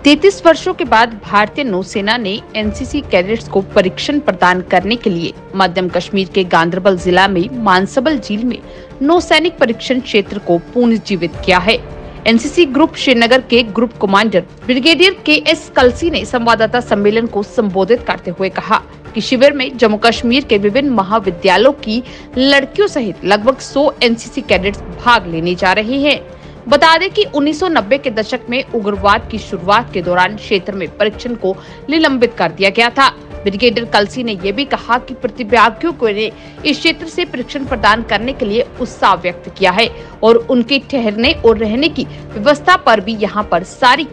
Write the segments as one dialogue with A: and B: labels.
A: 33 वर्षों के बाद भारतीय नौसेना ने एनसीसी कैडेट्स को प्रशिक्षण प्रदान करने के लिए मध्य कश्मीर के गांदरबल जिला में मानसबल झील में नौसैनिक प्रशिक्षण क्षेत्र को पुनर्जीवित किया है। एनसीसी ग्रुप श्रीनगर के ग्रुप कमांडर ब्रिगेडियर के.एस. कलसी ने संवाददाता सम्मेलन को संबोधित करते हुए कहा कि शिविर में जम्मू कश्मीर के विभिन्न महाविद्यालयों की लड़कियों सहित लगभग 100 एनसीसी कैडेट्स भाग लेने जा रहे हैं। बता दें कि 1990 के दशक में उग्रवाद की शुरुआत के दौरान क्षेत्र में प्रशिक्षण को निलंबित कर दिया गया था। ब्रिगेडियर कलसी ने यह भी कहा कि प्रतिभागियों को ने इस क्षेत्र से प्रशिक्षण प्रदान करने के लिए उत्साह व्यक्त किया है और उनके ठहरने और रहने की व्यवस्था पर भी यहां पर सारी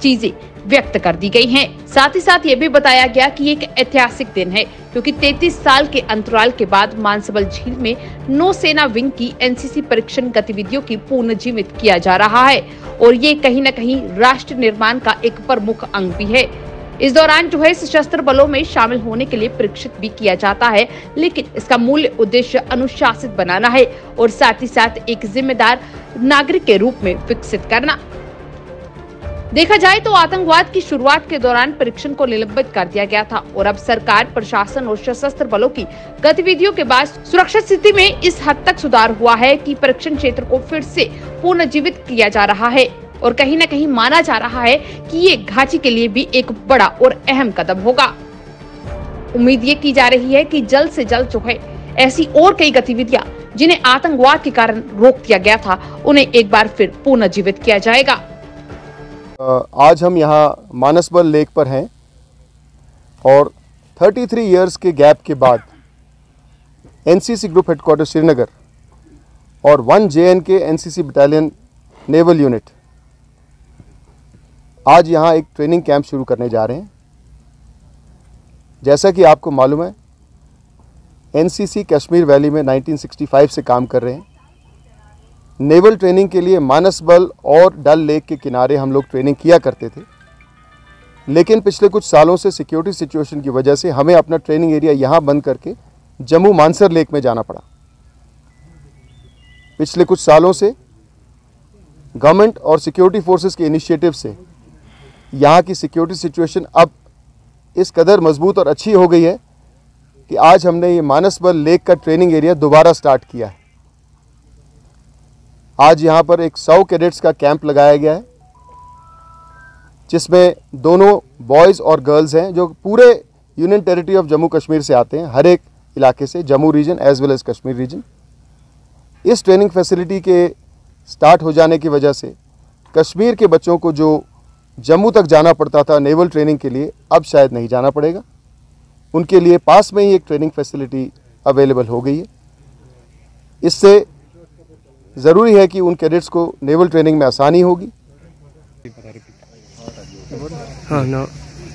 A: चीजें व्यक्त कर दी गई हैं। साथ ही साथ ये भी बताया गया कि एक ऐतिहासिक दिन है क्योंकि 33 साल के अंतराल के बाद मानसबल झील में नौसेना विंग की एनसीसी प्रशिक्षण गतिविधियों की पुनर्जीवित किया जा रहा है और ये कहीं न कहीं राष्ट्र निर्माण का एक प्रमुख अंग भी है। इस दौरान जो है सशस्त्र बलों में शामिल होने के लिए प्रशिक्षित भी किया जाता है, लेकिन इसका मूल उद्देश्य अनुशासित बनाना है और साथ ही साथ एक जिम्मेदार नागरिक के रूप में विकसित करना। देखा जाए तो आतंकवाद की शुरुआत के दौरान प्रशिक्षण को निलंबित कर दिया गया था और अब सरकार, प्रशासन और सशस्त्र बलों की गतिविधियों के बाद सुरक्षा स्थिति में इस हद तक सुधार हुआ है कि प्रशिक्षण क्षेत्र को फिर से पुनर्जीवित किया जा रहा है और कहीं न कहीं माना जा रहा है कि ये घाटी के लिए भी एक बड़ा और अहम कदम होगा। उम्मीद ये की जा रही है कि जल्द से जल्द जो है ऐसी और कई गतिविधियां जिन्हें आतंकवाद के कारण रोक दिया गया था, उन्हें एक बार फिर पुनर्जीवित किया जाएगा।
B: आज हम यहाँ मानसबल लेक पर हैं और 33 इयर्स के गैप के बाद एनसीसी ग्रुप हेडक्वार्टर श्रीनगर और 1 JNK NCC battalion naval unit आज यहाँ एक ट्रेनिंग कैंप शुरू करने जा रहे हैं। जैसा कि आपको मालूम है, एनसीसी कश्मीर वैली में 1965 से काम कर रहे हैं। नेवल ट्रेनिंग के लिए मानसबल और डल लेक के किनारे हम लोग ट्रेनिंग किया करते थे, लेकिन पिछले कुछ सालों से सिक्योरिटी सिचुएशन की वजह से हमें अपना ट्रेनिंग एरिया यहाँ बंद करके जम्मू मानसर लेक में जाना पड़ा। पिछले कुछ सालों से गवर्नमेंट और सिक्योरिटी फोर्सेस के इनिशिएटिव से यहाँ की सिक्योरिटी सिचुएशन अब इस कदर मजबूत और अच्छी हो गई है कि आज हमने ये मानसबल लेक का ट्रेनिंग एरिया दोबारा स्टार्ट किया है। आज यहाँ पर एक 100 कैडेट्स का कैंप लगाया गया है, जिसमें दोनों बॉयज़ और गर्ल्स हैं जो पूरे union territory of Jammu Kashmir से आते हैं, हर एक इलाके से, Jammu region as well as Kashmir region. इस ट्रेनिंग फैसिलिटी के स्टार्ट हो जाने की वजह से कश्मीर के बच्चों को जो जम्मू तक जाना पड़ता था नेवल ट्रेनिंग के लिए, अब शायद नहीं जाना पड़ेगा। उनके लिए पास में ही एक ट्रेनिंग फैसिलिटी अवेलेबल हो गई है। इससे ज़रूरी है कि उन कैडेट्स को नेवल ट्रेनिंग में आसानी होगी।
C: हाँ ना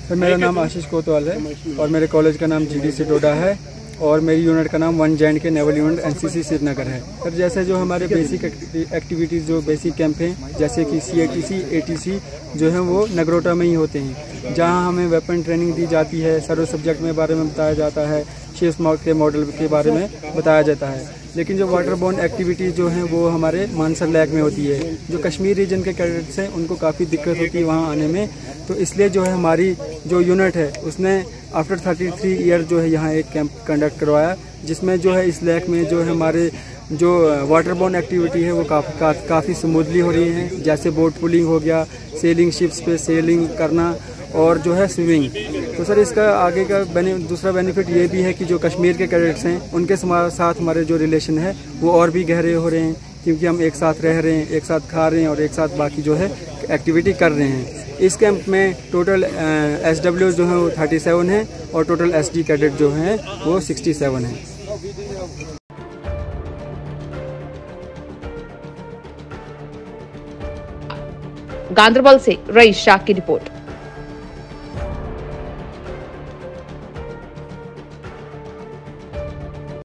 C: सर, मेरा नाम आशीष कोतवाल है और मेरे कॉलेज का नाम GDC डोडा है और मेरी यूनिट का नाम 1 JNK naval unit NCC Srinagar है। सर, जैसे जो हमारे बेसिक एक्टिविटीज़, जो बेसिक कैंप हैं, जैसे कि CATC, ATC जो है वो नगरोटा में ही होते हैं, जहां हमें वेपन ट्रेनिंग दी जाती है, सर्व सब्जेक्ट में बारे में बताया जाता है, शेष के मॉडल के बारे में बताया जाता है। लेकिन जो वाटर बोर्न एक्टिविटीज़ जो हैं वो हमारे मानसर लेक में होती है। जो कश्मीर रीजन के कैडेट्स हैं उनको काफ़ी दिक्कत होती है वहाँ आने में, तो इसलिए जो है हमारी जो यूनिट है उसने आफ्टर 33 ईयर जो है यहाँ एक कैंप कंडक्ट करवाया, जिसमें जो है इस लेक में जो है हमारे जो वाटर बोर्न एक्टिविटी है वो काफ़ी स्मूथली हो रही है। जैसे बोट पुलिंग हो गया, सेलिंग शिप्स पे सेलिंग करना और जो है स्विमिंग। तो सर, इसका आगे का दूसरा बेनिफिट ये भी है कि जो कश्मीर के कैडेट्स हैं उनके साथ हमारे जो रिलेशन है वो और भी गहरे हो रहे हैं, क्योंकि हम एक साथ रह रहे हैं, एक साथ खा रहे हैं और एक साथ बाकी जो है एक्टिविटी कर रहे हैं। इस कैंप में टोटल SW जो है वो 37 हैं और टोटल SD कैडेट जो हैं वो 67 हैं।
A: गांदरबल से रईस शाह की रिपोर्ट।